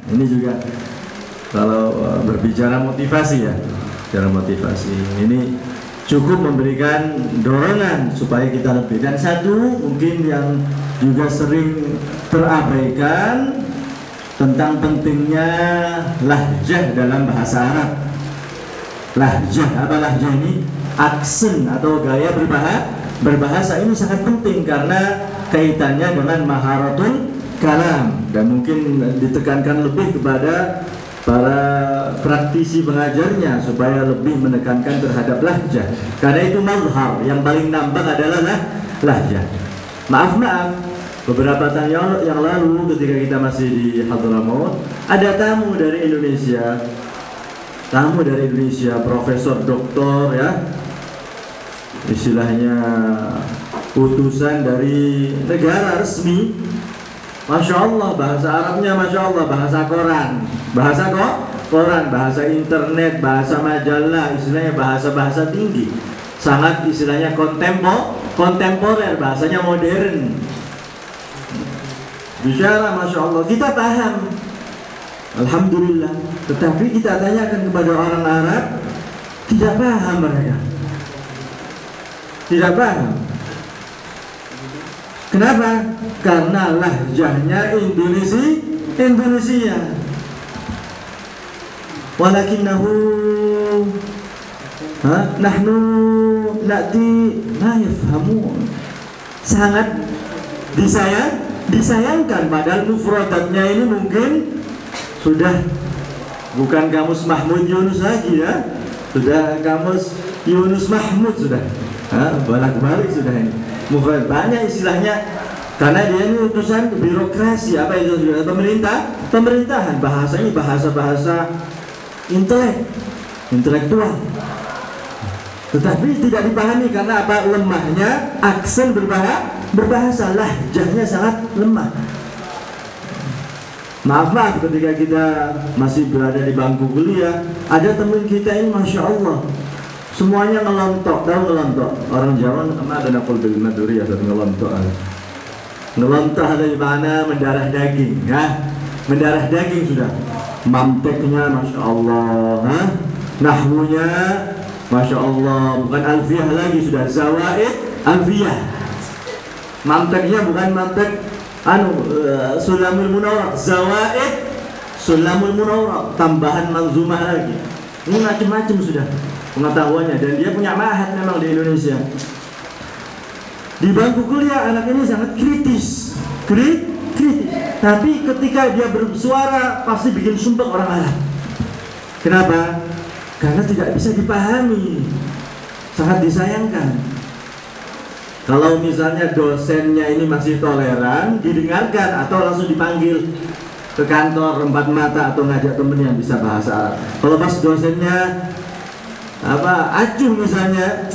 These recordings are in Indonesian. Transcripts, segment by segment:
Ini juga kalau berbicara motivasi ya, bicara motivasi ini cukup memberikan dorongan supaya kita lebih. Dan satu mungkin yang juga sering terabaikan tentang pentingnya lahjah dalam bahasa Arab. Lahjah, apa lahjah ini? Aksen atau gaya berbahasa ini sangat penting karena kaitannya dengan maharatul kalam, dan mungkin ditekankan lebih kepada para praktisi pengajarnya supaya lebih menekankan terhadap lahjah, karena itu mazhar yang paling nampak adalah lahjah. Maaf, beberapa tahun yang lalu ketika kita masih di Hadramaut, ada tamu dari Indonesia, profesor doktor ya, istilahnya utusan dari negara resmi. Masya Allah, bahasa Arabnya Masya Allah, bahasa koran, bahasa internet, bahasa majalah, istilahnya bahasa tinggi, sangat istilahnya kontemporer, bahasanya modern. Bicara Masya Allah, kita paham, alhamdulillah. Tetapi kita tanyakan kepada orang Arab, tidak paham mereka, tidak paham. Kenapa? Karena lahjahnya Indonesia. Walakinnahu nahnu na'ti la yafhamun. Sangat disayangkan padahal mufradatnya ini mungkin sudah bukan kamus Mahmud Yunus lagi ya. Sudah kamus Yunus Mahmud sudah. Balik sudah ini. Banyak istilahnya karena dia ini utusan birokrasi, apa itu sudah pemerintahan, bahasanya bahasa intelektual, tetapi tidak dipahami karena apa? Lemahnya aksen berbahasa, lahjahnya sangat lemah. Maaf ketika kita masih berada di bangku kuliah, ada teman kita ini Masya Allah semuanya ngelontok, tahu ngelontok? Orang Jawa ada nakul bil maduri atau ngelontok. Ngelontok ada di mana? Mendarah daging, ya. Mendarah daging sudah. Manteknya Masya Allah, nahwunya Masya Allah, bukan alfiyah lagi sudah, zawaid alfiyah. Manteknya bukan mantek Sulamul Munawwarah, zawaid Sulamul Munawwarah, tambahan manzumah lagi. Ini macam-macam sudah pengetahuannya, dan dia punya ma'had memang di Indonesia. Di bangku kuliah anak ini sangat kritis. Tapi ketika dia bersuara pasti bikin sumpah orang Arab. Kenapa? Karena tidak bisa dipahami. Sangat disayangkan. Kalau misalnya dosennya ini masih toleran, didengarkan atau langsung dipanggil ke kantor empat mata atau ngajak temen yang bisa bahasa Arab. Kalau pas dosennya acuh misalnya,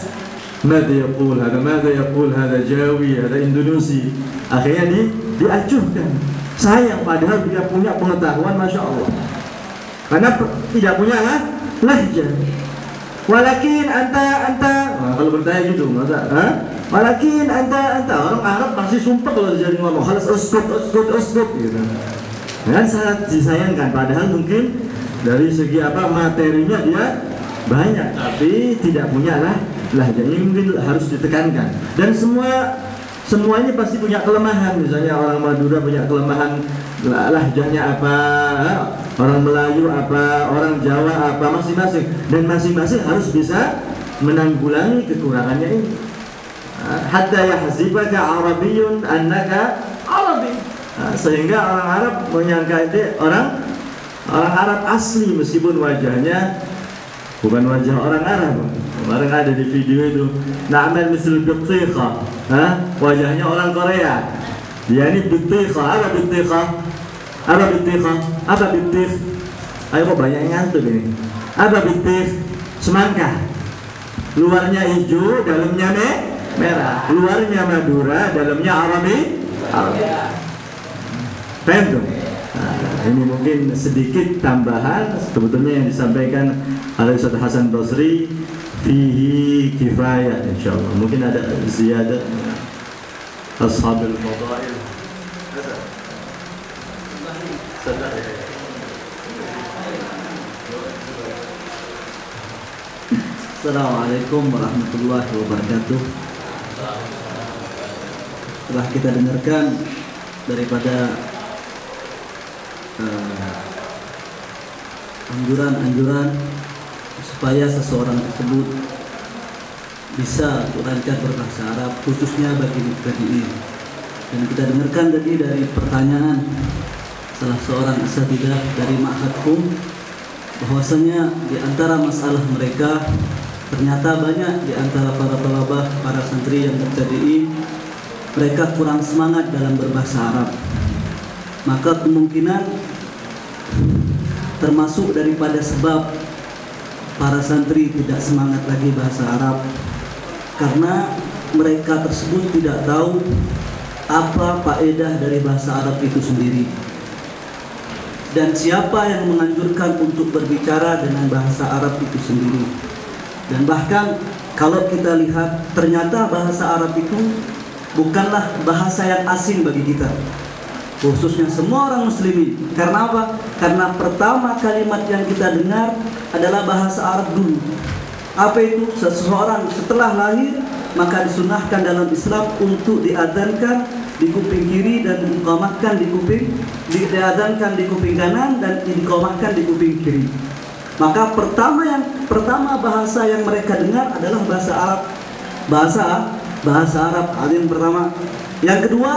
mada yaqul hada Jawi, hada Indonesia, akhirnya diacuhkan. Sayang, padahal dia punya pengetahuan Masya Allah, karena tidak punya lahjah. Walakin anta kalau bertanya gitu masa walakin anta orang Arab pasti sumpah kalau jadi ngomong halas uskut gitu. Dan sangat disayangkan, padahal mungkin dari segi materinya dia banyak, tapi tidak punya lahjah. Ini mungkin harus ditekankan. Dan semuanya pasti punya kelemahan. Misalnya orang Madura punya kelemahan lahjahnya apa, orang Melayu apa, orang Jawa apa, masing-masing. Dan masing-masing harus bisa menanggulangi kekurangannya ini. Hatta yahzibaka Arabiyyun annaka Arabi. Sehingga orang Arab menyangka itu orang Arab asli, meskipun wajahnya bukan wajah orang Arab. Kemarin ada di video itu, na'mal misal bitikha, wajahnya orang Korea. Dia ini bitikha, apa bitikha? Ayo kok banyak yang ngantuk ini. Apa bitikh? Semangka. Luarnya hijau, dalamnya merah. Luarnya Madura, dalamnya Arabi. Paham tuh? Ini mungkin sedikit tambahan sebetulnya yang disampaikan oleh Ustaz Hasan Basri, fihi kifayah insyaallah. Mungkin ada ziyadah ashabul fadail. Assalamualaikum warahmatullahi wabarakatuh. Setelah kita dengarkan daripada anjuran-anjuran supaya seseorang tersebut bisa lancar berbahasa Arab, khususnya bagi mubtadi'in. Dan kita dengarkan tadi dari pertanyaan salah seorang asatidzah dari Ma'had Qum, bahwasanya di antara masalah mereka ternyata banyak di antara para thalabah, para santri yang mubtadi'in, mereka kurang semangat dalam berbahasa Arab. Maka kemungkinan termasuk daripada sebab para santri tidak semangat lagi bahasa Arab, karena mereka tersebut tidak tahu apa faedah dari bahasa Arab itu sendiri, dan siapa yang menganjurkan untuk berbicara dengan bahasa Arab itu sendiri. Dan bahkan kalau kita lihat, ternyata bahasa Arab itu bukanlah bahasa yang asing bagi kita, khususnya semua orang muslimin. Karena apa? Karena pertama kalimat yang kita dengar adalah bahasa Arab dulu. Apa itu? Seseorang setelah lahir maka disunahkan dalam Islam untuk diadzankan di kuping kiri dan diqamahkan di kuping, diadzankan di kuping kanan dan diqamahkan di kuping kiri. Maka pertama bahasa yang mereka dengar adalah bahasa Arab. Bahasa Arab, yang pertama. Yang kedua